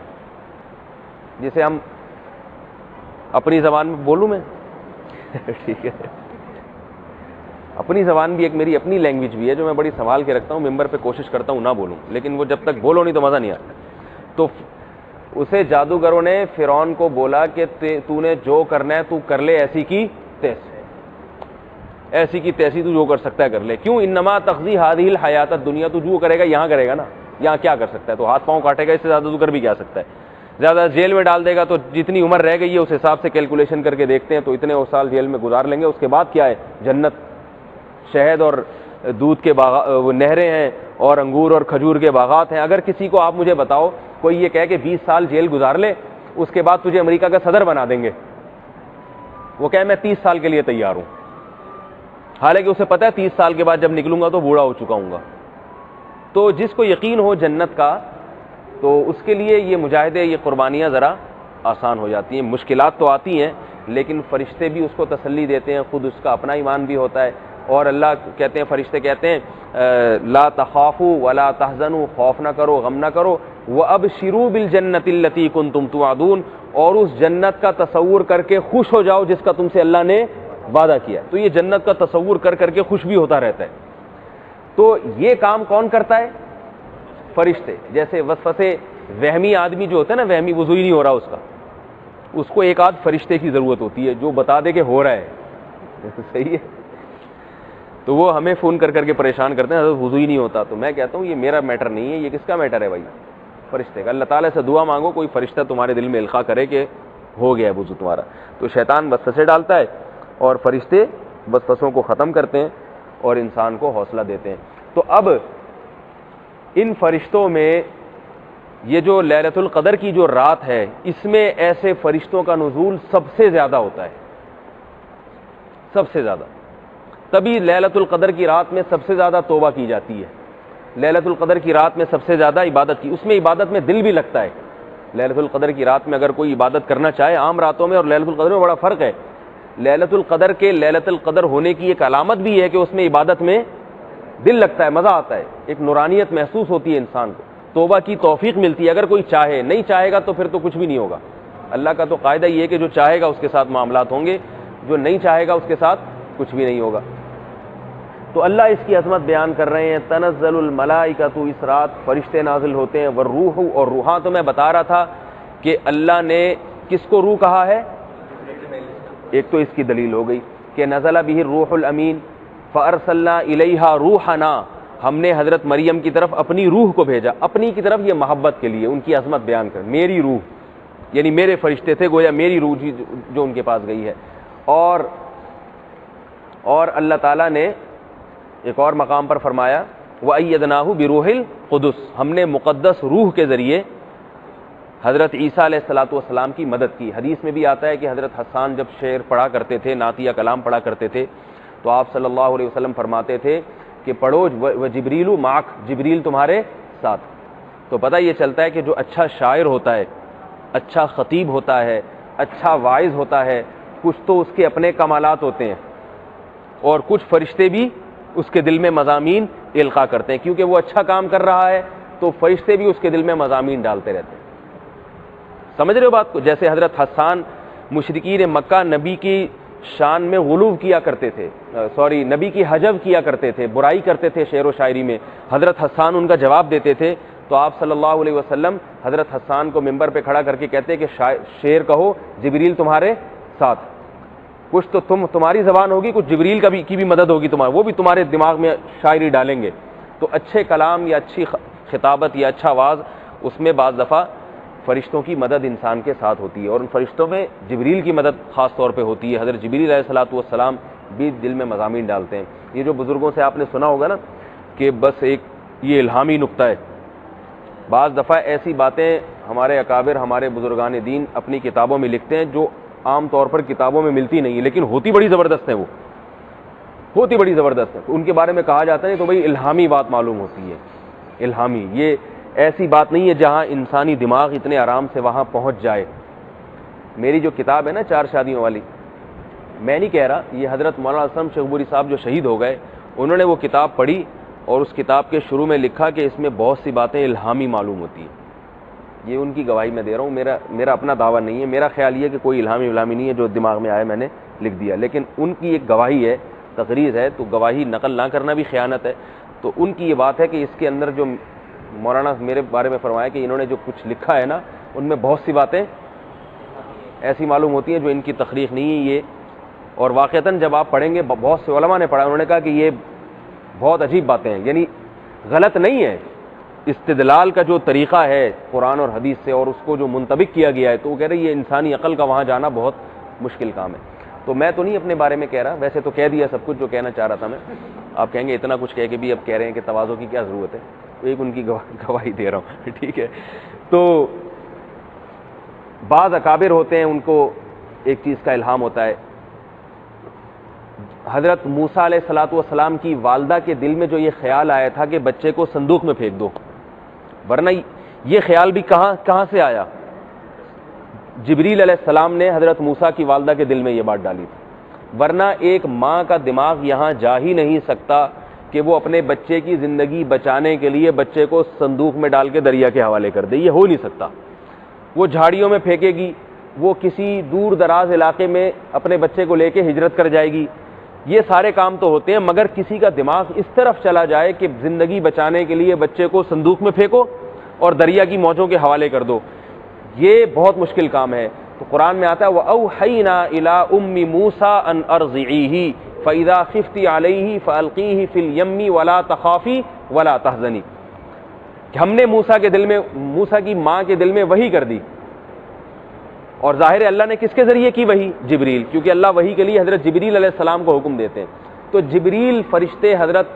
جسے ہم اپنی زبان میں بولوں میں ٹھیک ہے، اپنی زبان بھی ایک میری اپنی لینگویج بھی ہے جو میں بڑی سنبھال کے رکھتا ہوں، ممبر پہ کوشش کرتا ہوں نہ بولوں، لیکن وہ جب تک بولو نہیں تو مزہ نہیں آتا. تو اسے جادوگروں نے فرعون کو بولا کہ تو نے جو کرنا ہے تو کر لے، ایسی کی تیسی، ایسی کی تیسی تو جو کر سکتا ہے کر لے. کیوں؟ انما تقضی هذه الحیات الدنیا، تو جو کرے گا یہاں کرے گا نا، یہاں کیا کر سکتا ہے؟ تو ہاتھ پاؤں کاٹے گا، اس سے زیادہ تو کر بھی کیا سکتا ہے؟ زیادہ جیل میں ڈال دے گا تو جتنی عمر رہ گئی ہے اس حساب سے کیلکولیشن کر کے دیکھتے ہیں تو اتنے سال جیل میں گزار لیں گے، اس کے بعد کیا ہے؟ جنت، شہد اور دودھ کے نہریں ہیں، اور انگور اور کھجور کے باغات ہیں. اگر کسی کو آپ مجھے بتاؤ کوئی یہ کہے کہ 20 سال جیل گزار لے اس کے بعد تجھے امریکہ کا صدر بنا دیں گے, وہ کہے میں 30 سال کے لیے تیار ہوں, حالانکہ اسے پتہ ہے 30 سال کے بعد جب نکلوں گا تو بوڑھا ہو چکا ہوں گا. تو جس کو یقین ہو جنت کا تو اس کے لیے یہ مجاہدے, یہ قربانیاں ذرا آسان ہو جاتی ہیں. مشکلات تو آتی ہیں لیکن فرشتے بھی اس کو تسلی دیتے ہیں, خود اس کا اپنا ایمان بھی ہوتا ہے. اور اللہ کہتے ہیں, فرشتے کہتے ہیں لا تخافوا ولا تحزنوا, خوف نہ کرو غم نہ کرو, وابشروا بالجنۃ التي كنتم توعدون, اور اس جنت کا تصور کر کے خوش ہو جاؤ جس کا تم سے اللہ نے وعدہ کیا. تو یہ جنت کا تصور کر کر کے خوش بھی ہوتا رہتا ہے. تو یہ کام کون کرتا ہے؟ فرشتے. جیسے وسوسے وہمی آدمی جو ہوتا ہے نا, وہمی وضو ہی نہیں ہو رہا اس کا, اس کو ایک آدھ فرشتے کی ضرورت ہوتی ہے جو بتا دے کہ ہو رہا ہے. صحیح ہے. تو وہ ہمیں فون کر کر کے پریشان کرتے ہیں حضرت وضو ہی نہیں ہوتا. تو میں کہتا ہوں یہ میرا میٹر نہیں ہے, یہ کس کا میٹر ہے بھائی؟ فرشتے کا. اللہ تعالیٰ سے دعا مانگو کوئی فرشتہ تمہارے دل میں القاء کرے کہ ہو گیا ہے وضو تمہارا. تو شیطان وسوسے ڈالتا ہے اور فرشتے وسوسوں کو ختم کرتے ہیں اور انسان کو حوصلہ دیتے ہیں. تو اب ان فرشتوں میں یہ جو لیلۃ القدر کی جو رات ہے, اس میں ایسے فرشتوں کا نزول سب سے زیادہ ہوتا ہے, سب سے زیادہ. تبھی لیلۃ القدر کی رات میں سب سے زیادہ توبہ کی جاتی ہے, لیلۃ القدر کی رات میں سب سے زیادہ عبادت کی, اس میں عبادت میں دل بھی لگتا ہے. لیلۃ القدر کی رات میں اگر کوئی عبادت کرنا چاہے, عام راتوں میں اور لیلۃ القدر میں بڑا فرق ہے. لیلۃ القدر کے لیلۃ القدر ہونے کی ایک علامت بھی ہے کہ اس میں عبادت میں دل لگتا ہے, مزہ آتا ہے, ایک نورانیت محسوس ہوتی ہے انسان کو, توبہ کی توفیق ملتی ہے. اگر کوئی چاہے, نہیں چاہے گا تو پھر تو کچھ بھی نہیں ہوگا. اللہ کا تو قاعدہ یہ ہے کہ جو چاہے گا اس کے ساتھ معاملات ہوں گے, جو نہیں چاہے گا اس کے ساتھ کچھ بھی نہیں ہوگا. تو اللہ اس کی عظمت بیان کر رہے ہیں. تنزل الملائکۃ, اس رات فرشتے نازل ہوتے ہیں, والروح, اور روحاں. تو میں بتا رہا تھا کہ اللہ نے کس کو روح کہا ہے, ایک تو اس کی دلیل ہو گئی کہ نزل به الروح الامین فارسلنا الیہا روحنا, ہم نے حضرت مریم کی طرف اپنی روح کو بھیجا. اپنی کی طرف یہ محبت کے لیے, ان کی عظمت بیان کر, میری روح یعنی میرے فرشتے تھے, گویا میری روح جو ان کے پاس گئی ہے. اور اللہ تعالیٰ نے ایک اور مقام پر فرمایا وَأَيَّدْنَاهُ بِرُوحِ الْقُدُسِ, ہم نے مقدس روح کے ذریعے حضرت عیسیٰ علیہ السلام کی مدد کی. حدیث میں بھی آتا ہے کہ حضرت حسان جب شعر پڑھا کرتے تھے, نعتیہ کلام پڑھا کرتے تھے, تو آپ صلی اللہ علیہ وسلم فرماتے تھے کہ پڑھو وجبریل معک, جبریل تمہارے ساتھ. تو پتہ یہ چلتا ہے کہ جو اچھا شاعر ہوتا ہے, اچھا خطیب ہوتا ہے, اچھا واعظ ہوتا ہے, کچھ تو اس کے اپنے کمالات ہوتے ہیں اور کچھ فرشتے بھی اس کے دل میں مضامین القاء کرتے ہیں. کیونکہ وہ اچھا کام کر رہا ہے تو فرشتے بھی اس کے دل میں مضامین ڈالتے رہتے ہیں. سمجھ رہے ہو بات کو؟ جیسے حضرت حسان مشرکین مکہ نبی کی شان میں غلو کیا کرتے تھے, نبی کی حجب کیا کرتے تھے, برائی کرتے تھے شعر و شاعری میں. حضرت حسان ان کا جواب دیتے تھے, تو آپ صلی اللہ علیہ وسلم حضرت حسان کو ممبر پہ کھڑا کر کے کہتے کہ شعر کہو, جبریل تمہارے ساتھ. کچھ تو تمہاری زبان ہوگی, کچھ جبریل کی بھی مدد ہوگی تمہارا, وہ بھی تمہارے دماغ میں شاعری ڈالیں گے. تو اچھے کلام یا اچھی خطابت یا اچھا آواز, اس میں بعض دفعہ فرشتوں کی مدد انسان کے ساتھ ہوتی ہے, اور ان فرشتوں میں جبریل کی مدد خاص طور پہ ہوتی ہے. حضرت جبریل علیہ السلام بھی دل میں مضامین ڈالتے ہیں. یہ جو بزرگوں سے آپ نے سنا ہوگا نا کہ بس ایک یہ الہامی نقطہ ہے. بعض دفعہ ایسی باتیں ہمارے اکابر, ہمارے بزرگان دین اپنی کتابوں میں لکھتے ہیں جو عام طور پر کتابوں میں ملتی نہیں, لیکن ہوتی بڑی زبردست ہے, وہ ہوتی بڑی زبردست ہے. ان کے بارے میں کہا جاتا ہے تو بھائی الہامی بات معلوم ہوتی ہے. الہامی یہ ایسی بات نہیں ہے جہاں انسانی دماغ اتنے آرام سے وہاں پہنچ جائے. میری جو کتاب ہے نا 4 شادیوں والی, میں نہیں کہہ رہا, یہ حضرت مولانا اسلم شیخوپوری صاحب جو شہید ہو گئے, انہوں نے وہ کتاب پڑھی اور اس کتاب کے شروع میں لکھا کہ اس میں بہت سی باتیں الہامی معلوم ہوتی ہیں. یہ ان کی گواہی میں دے رہا ہوں, میرا اپنا دعویٰ نہیں ہے. میرا خیال یہ کہ کوئی الہامی نہیں ہے, جو دماغ میں آیا میں نے لکھ دیا. لیکن ان کی ایک گواہی ہے, تقریر ہے, تو گواہی نقل نہ کرنا بھی خیانت ہے. تو ان کی یہ بات ہے کہ اس کے اندر جو مولانا میرے بارے میں فرمایا کہ انہوں نے جو کچھ لکھا ہے نا, ان میں بہت سی باتیں ایسی معلوم ہوتی ہیں جو ان کی تخلیق نہیں ہے یہ. اور واقعتاً جب آپ پڑھیں گے, بہت سے علماء نے پڑھا, انہوں نے کہا کہ یہ بہت عجیب باتیں ہیں, یعنی غلط نہیں ہے. استدلال کا جو طریقہ ہے قرآن اور حدیث سے, اور اس کو جو منطبق کیا گیا ہے, تو وہ کہہ رہے ہیں یہ انسانی عقل کا وہاں جانا بہت مشکل کام ہے. تو میں تو نہیں اپنے بارے میں کہہ رہا, ویسے تو کہہ دیا سب کچھ جو کہنا چاہ رہا تھا میں. آپ کہیں گے اتنا کچھ کہہ کے بھی اب کہہ رہے ہیں کہ تواضع کی کیا ضرورت ہے، تو ایک ان کی گواہی دے رہا ہوں ٹھیک ہے. تو بعض اکابر ہوتے ہیں ان کو ایک چیز کا الہام ہوتا ہے. حضرت موسیٰ علیہ الصلوۃ والسلام کی والدہ کے دل میں جو یہ خیال آیا تھا کہ بچے کو صندوق میں پھینک دو، ورنہ یہ خیال بھی کہاں سے آیا؟ جبریل علیہ السلام نے حضرت موسیٰ کی والدہ کے دل میں یہ بات ڈالی تھی، ورنہ ایک ماں کا دماغ یہاں جا ہی نہیں سکتا کہ وہ اپنے بچے کی زندگی بچانے کے لیے بچے کو صندوق میں ڈال کے دریا کے حوالے کر دے، یہ ہو نہیں سکتا. وہ جھاڑیوں میں پھینکے گی، وہ کسی دور دراز علاقے میں اپنے بچے کو لے کے ہجرت کر جائے گی، یہ سارے کام تو ہوتے ہیں، مگر کسی کا دماغ اس طرف چلا جائے کہ زندگی بچانے کے لیے بچے کو صندوق میں پھینکو اور دریا کی موجوں کے حوالے کر دو، یہ بہت مشکل کام ہے. تو قرآن میں آتا ہے وَأَوْحَيْنَا إِلَىٰ أُمِّ مُوسَىٰ أَنْ أَرْضِعِيهِ فَإِذَا خِفْتِ عَلَيْهِ فَأَلْقِيهِ فِي الْيَمِّ وَلَا تَخَافِي وَلَا تَحْزَنِي، کہ ہم نے موسیٰ کی ماں کے دل میں وحی کر دی. اور ظاہر ہے اللہ نے کس کے ذریعے کی وحی؟ جبریل، کیونکہ اللہ وحی کے لیے حضرت جبریل علیہ السلام کو حکم دیتے ہیں. تو جبریل فرشتے حضرت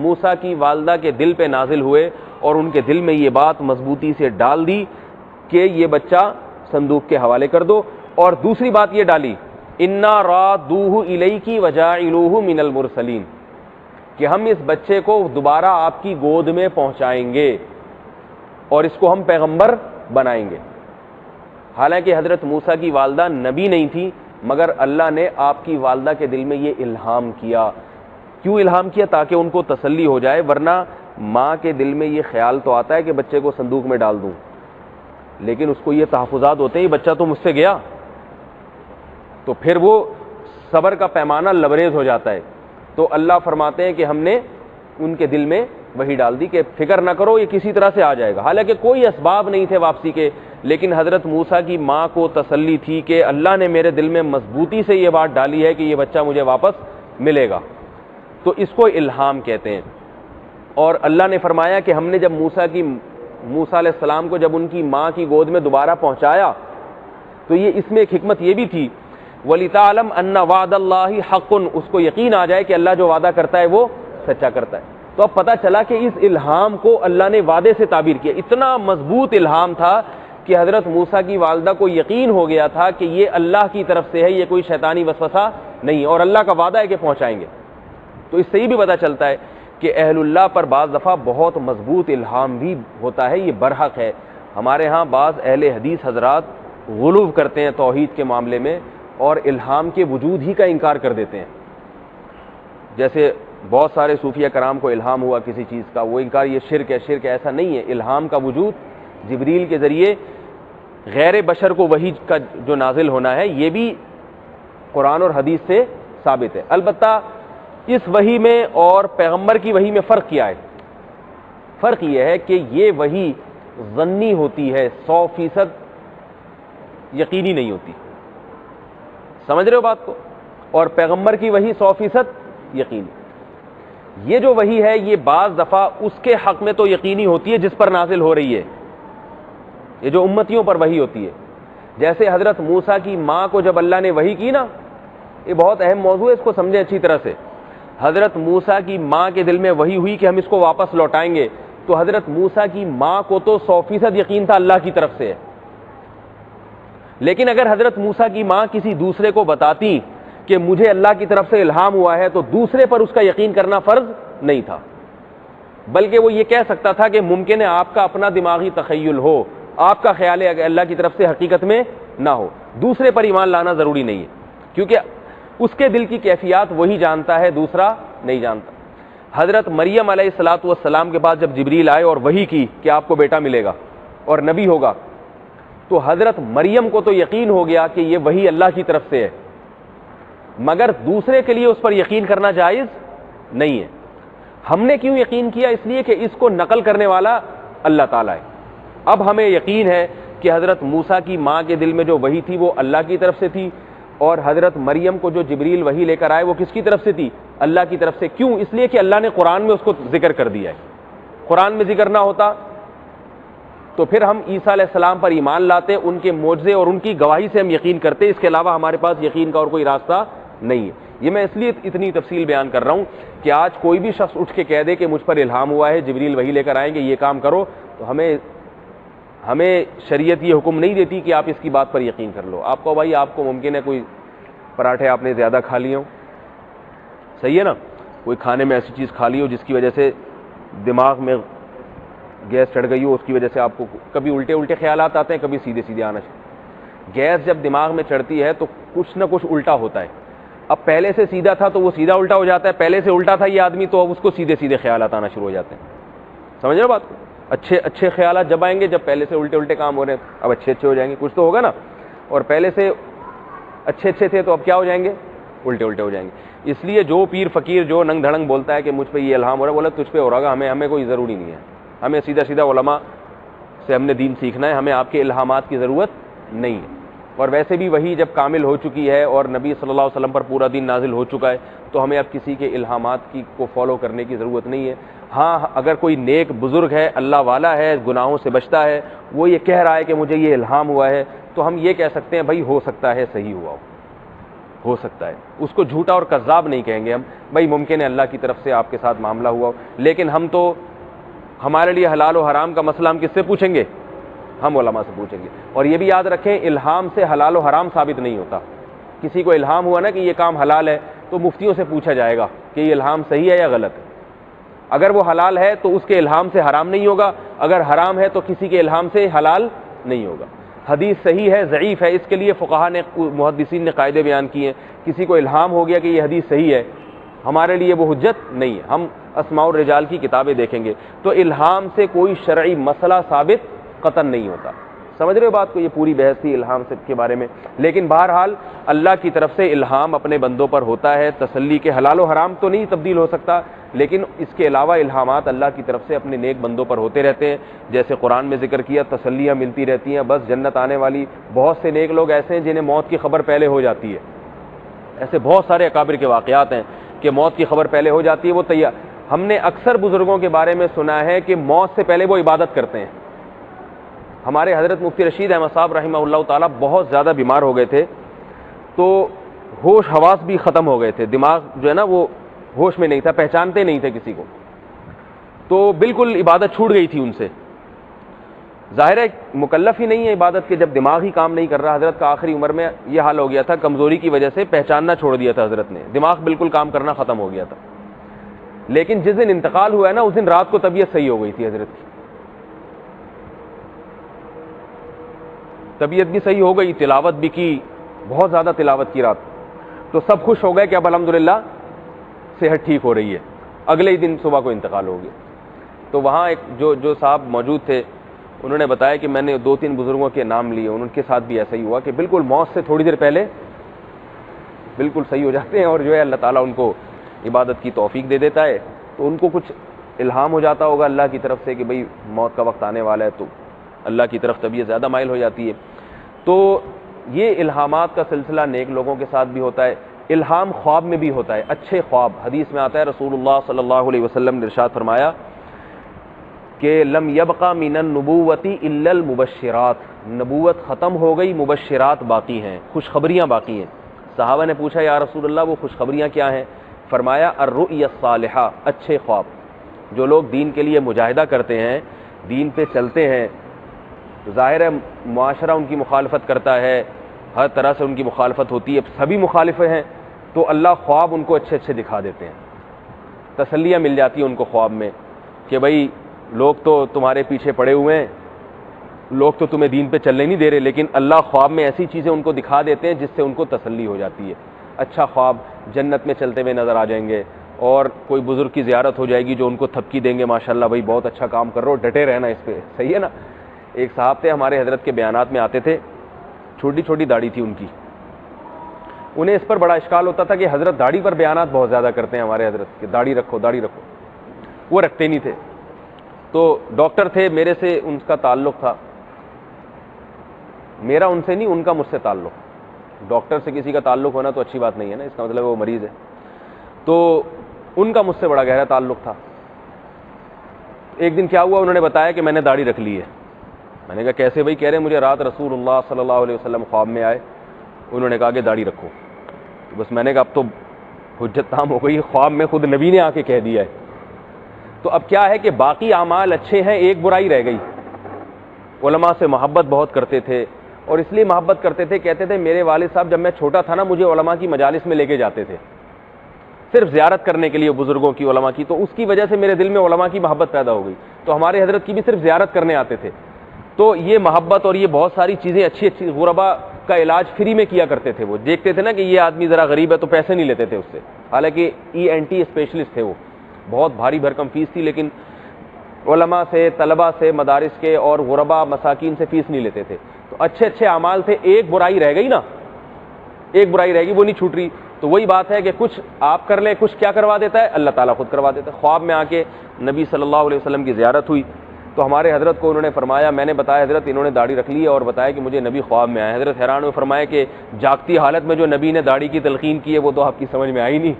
موسیٰ کی والدہ کے دل پہ نازل ہوئے اور ان کے دل میں یہ بات مضبوطی سے ڈال دی کہ یہ بچہ صندوق کے حوالے کر دو. اور دوسری بات یہ ڈالی اِنَّا رَادُّوهُ إِلَيْكِ وَجَاعِلُوهُ مِنَ الْمُرْسَلِينَ، کہ ہم اس بچے کو دوبارہ آپ کی گود میں پہنچائیں گے اور اس کو ہم پیغمبر بنائیں گے. حالانکہ حضرت موسیٰ کی والدہ نبی نہیں تھی، مگر اللہ نے آپ کی والدہ کے دل میں یہ الہام کیا. کیوں الہام کیا؟ تاکہ ان کو تسلی ہو جائے، ورنہ ماں کے دل میں یہ خیال تو آتا ہے کہ بچے کو صندوق میں ڈال دوں، لیکن اس کو یہ تحفظات ہوتے ہیں یہ بچہ تو مجھ سے گیا، تو پھر وہ صبر کا پیمانہ لبریز ہو جاتا ہے. تو اللہ فرماتے ہیں کہ ہم نے ان کے دل میں وہی ڈال دی کہ فکر نہ کرو، یہ کسی طرح سے آ جائے گا. حالانکہ کوئی اسباب نہیں تھے واپسی کے، لیکن حضرت موسیٰ کی ماں کو تسلی تھی کہ اللہ نے میرے دل میں مضبوطی سے یہ بات ڈالی ہے کہ یہ بچہ مجھے واپس ملے گا. تو اس کو الہام کہتے ہیں. اور اللہ نے فرمایا کہ ہم نے جب موسیٰ علیہ السلام کو جب ان کی ماں کی گود میں دوبارہ پہنچایا تو یہ اس میں ایک حکمت یہ بھی تھی وَلِتَعْلَمْ أَنَّ وَعْدَ اللَّهِ حَقٌّ، اس کو یقین آ جائے کہ اللہ جو وعدہ کرتا ہے وہ سچا کرتا ہے. تو اب پتہ چلا کہ اس الہام کو اللہ نے وعدے سے تعبیر کیا. اتنا مضبوط الہام تھا کہ حضرت موسیٰ کی والدہ کو یقین ہو گیا تھا کہ یہ اللہ کی طرف سے ہے، یہ کوئی شیطانی وسوسہ نہیں، اور اللہ کا وعدہ ہے کہ پہنچائیں گے. تو اس سے یہ بھی پتہ چلتا ہے کہ اہل اللہ پر بعض دفعہ بہت مضبوط الہام بھی ہوتا ہے، یہ برحق ہے. ہمارے ہاں بعض اہل حدیث حضرات غلو کرتے ہیں توحید کے معاملے میں اور الہام کے وجود ہی کا انکار کر دیتے ہیں. جیسے بہت سارے صوفیہ کرام کو الہام ہوا کسی چیز کا، وہ انکار یہ شرک ہے. شرک ایسا نہیں ہے. الہام کا وجود جبریل کے ذریعے غیر بشر کو وحی کا جو نازل ہونا ہے یہ بھی قرآن اور حدیث سے ثابت ہے. البتہ اس وحی میں اور پیغمبر کی وحی میں فرق کیا ہے؟ فرق یہ ہے کہ یہ وحی ظنی ہوتی ہے، 100% یقینی نہیں ہوتی. سمجھ رہے ہو بات کو؟ اور پیغمبر کی وحی 100% یقینی. یہ جو وحی ہے یہ بعض دفعہ اس کے حق میں تو یقینی ہوتی ہے جس پر نازل ہو رہی ہے، یہ جو امتیوں پر وحی ہوتی ہے. جیسے حضرت موسیٰ کی ماں کو جب اللہ نے وحی کی نا، یہ بہت اہم موضوع ہے، اس کو سمجھیں اچھی طرح سے. حضرت موسیٰ کی ماں کے دل میں وحی ہوئی کہ ہم اس کو واپس لوٹائیں گے، تو حضرت موسیٰ کی ماں کو تو 100% یقین تھا اللہ کی طرف سے ہے. لیکن اگر حضرت موسیٰ کی ماں کسی دوسرے کو بتاتی کہ مجھے اللہ کی طرف سے الہام ہوا ہے، تو دوسرے پر اس کا یقین کرنا فرض نہیں تھا، بلکہ وہ یہ کہہ سکتا تھا کہ ممکن ہے آپ کا اپنا دماغی تخیل ہو، آپ کا خیال ہے اللہ کی طرف سے حقیقت میں نہ ہو. دوسرے پر ایمان لانا ضروری نہیں ہے، کیونکہ اس کے دل کی کیفیات وہی جانتا ہے، دوسرا نہیں جانتا. حضرت مریم علیہ الصلوۃ والسلام کے پاس جب جبریل آئے اور وحی کی کہ آپ کو بیٹا ملے گا اور نبی ہوگا، تو حضرت مریم کو تو یقین ہو گیا کہ یہ وحی اللہ کی طرف سے ہے، مگر دوسرے کے لیے اس پر یقین کرنا جائز نہیں ہے. ہم نے کیوں یقین کیا؟ اس لیے کہ اس کو نقل کرنے والا اللہ تعالیٰ ہے. اب ہمیں یقین ہے کہ حضرت موسیٰ کی ماں کے دل میں جو وحی تھی وہ اللہ کی طرف سے تھی، اور حضرت مریم کو جو جبریل وحی لے کر آئے وہ کس کی طرف سے تھی؟ اللہ کی طرف سے. کیوں؟ اس لیے کہ اللہ نے قرآن میں اس کو ذکر کر دیا ہے. قرآن میں ذکر نہ ہوتا تو پھر ہم عیسیٰ علیہ السلام پر ایمان لاتے، ان کے معجزے اور ان کی گواہی سے ہم یقین کرتے، اس کے علاوہ ہمارے پاس یقین کا اور کوئی راستہ نہیں ہے. یہ میں اس لیے اتنی تفصیل بیان کر رہا ہوں کہ آج کوئی بھی شخص اٹھ کے کہہ دے کہ مجھ پر الہام ہوا ہے، جبریل وحی لے کر آئیں گے یہ کام کرو، تو ہمیں شریعت یہ حکم نہیں دیتی کہ آپ اس کی بات پر یقین کر لو. آپ کو بھائی آپ کو ممکن ہے کوئی پراٹھے آپ نے زیادہ کھا لیے ہوں، صحیح ہے نا، کوئی کھانے میں ایسی چیز کھا لی ہو جس کی وجہ سے دماغ میں گیس چڑھ گئی ہو، اس کی وجہ سے آپ کو کبھی الٹے خیالات آتے ہیں، کبھی سیدھے آنا چاہیے. گیس جب دماغ میں چڑھتی ہے تو کچھ نہ کچھ الٹا ہوتا ہے. اب پہلے سے سیدھا تھا تو وہ سیدھا الٹا ہو جاتا ہے، پہلے سے الٹا تھا یہ آدمی تو اب اس کو سیدھے خیالات آنا شروع ہو جاتے ہیں. سمجھ رہے ہو بات کو؟ اچھے خیالات جب آئیں گے، جب پہلے سے الٹے کام ہو رہے ہیں اب اچھے ہو جائیں گے، کچھ تو ہوگا نا. اور پہلے سے اچھے تھے تو اب کیا ہو جائیں گے؟ الٹے ہو جائیں گے. اس لیے جو پیر فقیر جو ننگ دھڑنگ بولتا ہے کہ مجھ پہ یہ الہام ہو رہا ہے، بولا تجھ پہ ہو رہا ہے، ہمیں کوئی ضروری نہیں ہے. ہمیں سیدھا علماء سے ہم نے دین سیکھنا ہے، ہمیں آپ کے الہامات کی ضرورت نہیں ہے. اور ویسے بھی وہی جب کامل ہو چکی ہے اور نبی صلی اللہ علیہ وسلم پر پورا دین نازل ہو چکا ہے تو ہمیں اب کسی کے الہامات کو فالو کرنے کی ضرورت نہیں ہے. ہاں اگر کوئی نیک بزرگ ہے، اللہ والا ہے، گناہوں سے بچتا ہے، وہ یہ کہہ رہا ہے کہ مجھے یہ الہام ہوا ہے، تو ہم یہ کہہ سکتے ہیں بھائی ہو سکتا ہے صحیح ہوا ہو سکتا ہے. اس کو جھوٹا اور کذاب نہیں کہیں گے ہم، بھائی ممکن ہے اللہ کی طرف سے آپ کے ساتھ معاملہ ہوا ہو. لیکن ہم تو ہمارے لیے حلال و حرام کا مسئلہ ہم کس سے پوچھیں گے؟ ہم علماء سے پوچھیں گے. اور یہ بھی یاد رکھیں الہام سے حلال و حرام ثابت نہیں ہوتا. کسی کو الہام ہوا نا کہ یہ کام حلال ہے تو مفتیوں سے پوچھا جائے گا کہ یہ الہام صحیح ہے یا غلط ہے. اگر وہ حلال ہے تو اس کے الہام سے حرام نہیں ہوگا، اگر حرام ہے تو کسی کے الہام سے حلال نہیں ہوگا. حدیث صحیح ہے ضعیف ہے، اس کے لیے فقہا نے محدثین نے قاعدے بیان کیے ہیں. کسی کو الہام ہو گیا کہ یہ حدیث صحیح ہے، ہمارے لیے وہ حجت نہیں ہے. ہم اسماء الرجال کی کتابیں دیکھیں گے تو الہام سے کوئی شرعی مسئلہ ثابت قطعاً نہیں ہوتا. سمجھ رہے ہو بات کو؟ یہ پوری بحث تھی الہام سے کے بارے میں. لیکن بہرحال اللہ کی طرف سے الہام اپنے بندوں پر ہوتا ہے، تسلی کے حلال و حرام تو نہیں تبدیل ہو سکتا، لیکن اس کے علاوہ الہامات اللہ کی طرف سے اپنے نیک بندوں پر ہوتے رہتے ہیں. جیسے قرآن میں ذکر کیا تسلیاں ملتی رہتی ہیں، بس جنت آنے والی. بہت سے نیک لوگ ایسے ہیں جنہیں موت کی خبر پہلے ہو جاتی ہے. ایسے بہت سارے اکابر کے واقعات ہیں کہ موت کی خبر پہلے ہو جاتی ہے، وہ تیار. ہم نے اکثر بزرگوں کے بارے میں سنا ہے کہ موت سے پہلے وہ عبادت کرتے ہیں. ہمارے حضرت مفتی رشید احمد صاحب رحمہ اللہ تعالیٰ بہت زیادہ بیمار ہو گئے تھے تو ہوش حواس بھی ختم ہو گئے تھے، دماغ جو ہے نا وہ ہوش میں نہیں تھا، پہچانتے نہیں تھے کسی کو، تو بالکل عبادت چھوٹ گئی تھی ان سے. ظاہر ہے مکلف ہی نہیں ہے عبادت کے جب دماغ ہی کام نہیں کر رہا. حضرت کا آخری عمر میں یہ حال ہو گیا تھا، کمزوری کی وجہ سے پہچاننا چھوڑ دیا تھا حضرت نے، دماغ بالکل کام کرنا ختم ہو گیا تھا. لیکن جس دن انتقال ہوا ہے نا اس دن رات کو طبیعت صحیح ہو گئی تھی حضرت کی، طبیعت بھی صحیح ہو گئی، تلاوت بھی کی، بہت زیادہ تلاوت کی رات، تو سب خوش ہو گئے کہ اب الحمدللہ صحت ٹھیک ہو رہی ہے. اگلے ہی دن صبح کو انتقال ہو گیا. تو وہاں ایک جو صاحب موجود تھے انہوں نے بتایا کہ میں نے 2-3 بزرگوں کے نام لیے، ان کے ساتھ بھی ایسا ہی ہوا کہ بالکل موت سے تھوڑی دیر پہلے بالکل صحیح ہو جاتے ہیں، اور جو ہے اللہ تعالیٰ ان کو عبادت کی توفیق دے دیتا ہے. تو ان کو کچھ الہام ہو جاتا ہوگا اللہ کی طرف سے کہ بھئی موت کا وقت آنے والا ہے، تو اللہ کی طرف طبیعت زیادہ مائل ہو جاتی ہے. تو یہ الہامات کا سلسلہ نیک لوگوں کے ساتھ بھی ہوتا ہے. الہام خواب میں بھی ہوتا ہے، اچھے خواب. حدیث میں آتا ہے رسول اللہ صلی اللہ علیہ وسلم نے ارشاد فرمایا کہ لم یبقى من النبوۃ الا المبشرات، نبوت ختم ہو گئی، مبشرات باقی ہیں، خوشخبریاں باقی ہیں. صحابہ نے پوچھا یا رسول اللہ وہ خوشخبریاں کیا ہیں؟ فرمایا الرؤیا الصالحہ، اچھے خواب. جو لوگ دین کے لیے مجاہدہ کرتے ہیں، دین پہ چلتے ہیں، ظاہر ہے معاشرہ ان کی مخالفت کرتا ہے، ہر طرح سے ان کی مخالفت ہوتی ہے، سبھی مخالف ہیں، تو اللہ خواب ان کو اچھے دکھا دیتے ہیں. تسلیاں مل جاتی ہیں ان کو خواب میں کہ بھائی لوگ تو تمہارے پیچھے پڑے ہوئے ہیں، لوگ تو تمہیں دین پہ چلنے نہیں دے رہے، لیکن اللہ خواب میں ایسی چیزیں ان کو دکھا دیتے ہیں جس سے ان کو تسلی ہو جاتی ہے. اچھا خواب، جنت میں چلتے ہوئے نظر آ جائیں گے، اور کوئی بزرگ کی زیارت ہو جائے گی جو ان کو تھپکی دیں گے، ماشاءاللہ بھائی بہت اچھا کام کر رہے ہو، ڈٹے رہنا اس پہ، صحیح ہے نا. ایک صاحب تھے ہمارے حضرت کے بیانات میں آتے تھے، چھوٹی داڑھی تھی ان کی. انہیں اس پر بڑا اشکال ہوتا تھا کہ حضرت داڑھی پر بیانات بہت زیادہ کرتے ہیں ہمارے حضرت کہ داڑھی رکھو. وہ رکھتے نہیں تھے. تو ڈاکٹر تھے، میرے سے ان کا تعلق تھا، میرا ان سے نہیں، ان کا مجھ سے تعلق. ڈاکٹر سے کسی کا تعلق ہونا تو اچھی بات نہیں ہے نا، اس کا مطلب وہ مریض ہے. تو ان کا مجھ سے بڑا گہرا تعلق تھا. ایک دن کیا ہوا، انہوں نے بتایا کہ میں نے داڑھی رکھ لی ہے. میں نے کہا کیسے بھائی؟ کہہ رہے مجھے رات رسول اللہ صلی اللہ علیہ وسلم خواب میں آئے، انہوں نے کہا کہ داڑھی رکھو. بس میں نے کہا اب تو حجت تام ہو گئی، خواب میں خود نبی نے آ کے کہہ دیا ہے۔ تو اب کیا ہے کہ باقی اعمال اچھے ہیں، ایک برائی رہ گئی۔ علماء سے محبت بہت کرتے تھے، اور اس لیے محبت کرتے تھے، کہتے تھے میرے والد صاحب جب میں چھوٹا تھا نا مجھے علماء کی مجالس میں لے کے جاتے تھے صرف زیارت کرنے کے لیے بزرگوں کی، علماء کی، تو اس کی وجہ سے میرے دل میں علماء کی محبت پیدا ہو گئی، تو ہمارے حضرت کی بھی صرف زیارت کرنے آتے تھے۔ تو یہ محبت اور یہ بہت ساری چیزیں اچھی اچھی، غربا کا علاج فری میں کیا کرتے تھے، وہ دیکھتے تھے نا کہ یہ آدمی ذرا غریب ہے تو پیسے نہیں لیتے تھے اس سے، حالانکہ ENT اسپیشلسٹ تھے، وہ بہت بھاری بھرکم فیس تھی، لیکن علماء سے، طلبہ سے، مدارس کے اور غربا مساکین سے فیس نہیں لیتے تھے۔ تو اچھے اچھے اعمال تھے، ایک برائی رہ گئی نا، ایک برائی رہ گئی، وہ نہیں چھوٹ رہی۔ تو وہی بات ہے کہ کچھ آپ کر لیں، کچھ کیا کروا دیتا ہے؟ اللہ تعالیٰ خود کروا دیتا ہے۔ خواب میں آ کے نبی صلی اللہ علیہ وسلم کی زیارت ہوئی تو ہمارے حضرت کو انہوں نے فرمایا، میں نے بتایا حضرت انہوں نے داڑھی رکھ لی ہے اور بتایا کہ مجھے نبی خواب میں آئے۔ حضرت حیران ہوئے، فرمایا کہ جاگتی حالت میں جو نبی نے داڑھی کی تلقین کی ہے وہ تو آپ کی سمجھ میں آئی نہیں،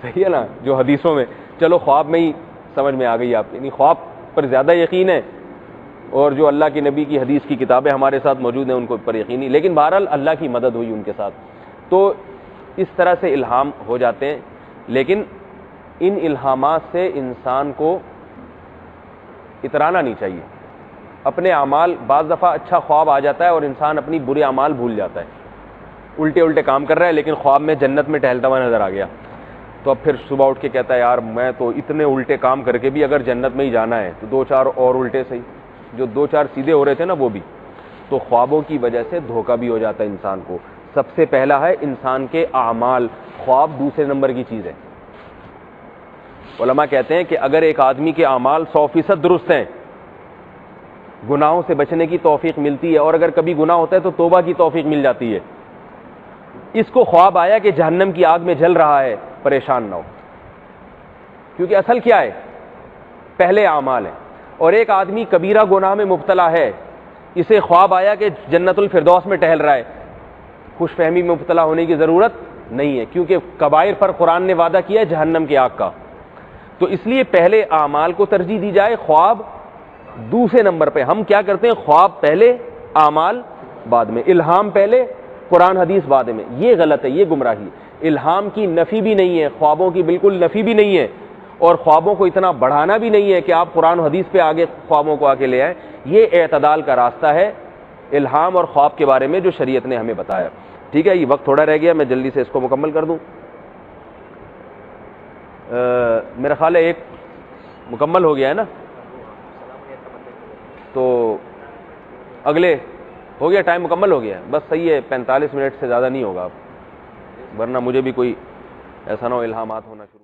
صحیح ہے نا، جو حدیثوں میں، چلو خواب میں ہی سمجھ میں آ گئی آپ، یعنی خواب پر زیادہ یقین ہے، اور جو اللہ کے نبی کی حدیث کی کتابیں ہمارے ساتھ موجود ہیں ان کو پر یقین نہیں، لیکن بہرحال اللہ کی مدد ہوئی ان کے ساتھ۔ تو اس طرح سے الہام ہو جاتے ہیں، لیکن ان الہامات سے انسان کو اترانا نہیں چاہیے اپنے اعمال۔ بعض دفعہ اچھا خواب آ جاتا ہے اور انسان اپنی برے اعمال بھول جاتا ہے، الٹے الٹے کام کر رہا ہے لیکن خواب میں جنت میں ٹہلتا ہوا نظر آ گیا، تو اب پھر صبح اٹھ کے کہتا ہے یار میں تو اتنے الٹے کام کر کے بھی اگر جنت میں ہی جانا ہے تو 2-4 اور الٹے صحیح، جو 2-4 سیدھے ہو رہے تھے نا وہ بھی۔ تو خوابوں کی وجہ سے دھوکہ بھی ہو جاتا ہے انسان کو۔ سب سے پہلا ہے انسان کے اعمال، خواب دوسرے نمبر کی چیز ہے۔ علماء کہتے ہیں کہ اگر ایک آدمی کے اعمال 100% درست ہیں، گناہوں سے بچنے کی توفیق ملتی ہے، اور اگر کبھی گناہ ہوتا ہے تو توبہ کی توفیق مل جاتی ہے۔ اس کو خواب آیا کہ جہنم کی آگ میں جل رہا ہے، پریشان نہ ہو، کیونکہ اصل کیا ہے؟ پہلے اعمال ہیں۔ اور ایک آدمی کبیرہ گناہ میں مبتلا ہے، اسے خواب آیا کہ جنت الفردوس میں ٹہل رہا ہے، خوش فہمی میں مبتلا ہونے کی ضرورت نہیں ہے، کیونکہ کبائر پر قرآن نے وعدہ کیا ہے جہنم کی آگ کا۔ تو اس لیے پہلے اعمال کو ترجیح دی جائے، خواب دوسرے نمبر پہ۔ ہم کیا کرتے ہیں؟ خواب پہلے، اعمال بعد میں، الہام پہلے، قرآن حدیث بعد میں۔ یہ غلط ہے، یہ گمراہی ہے۔ الہام کی نفی بھی نہیں ہے، خوابوں کی بالکل نفی بھی نہیں ہے، اور خوابوں کو اتنا بڑھانا بھی نہیں ہے کہ آپ قرآن و حدیث پہ آگے خوابوں کو آگے لے آئیں۔ یہ اعتدال کا راستہ ہے الہام اور خواب کے بارے میں جو شریعت نے ہمیں بتایا۔ ٹھیک ہے، یہ وقت تھوڑا رہ گیا، میں جلدی سے اس کو مکمل کر دوں۔ میرا خیال ہے ایک مکمل ہو گیا ہے نا، تو اگلے ہو گیا، ٹائم مکمل ہو گیا ہے، بس صحیح ہے، 45 منٹ سے زیادہ نہیں ہوگا، ورنہ مجھے بھی کوئی ایسا نہ ہو الہامات ہونا شروع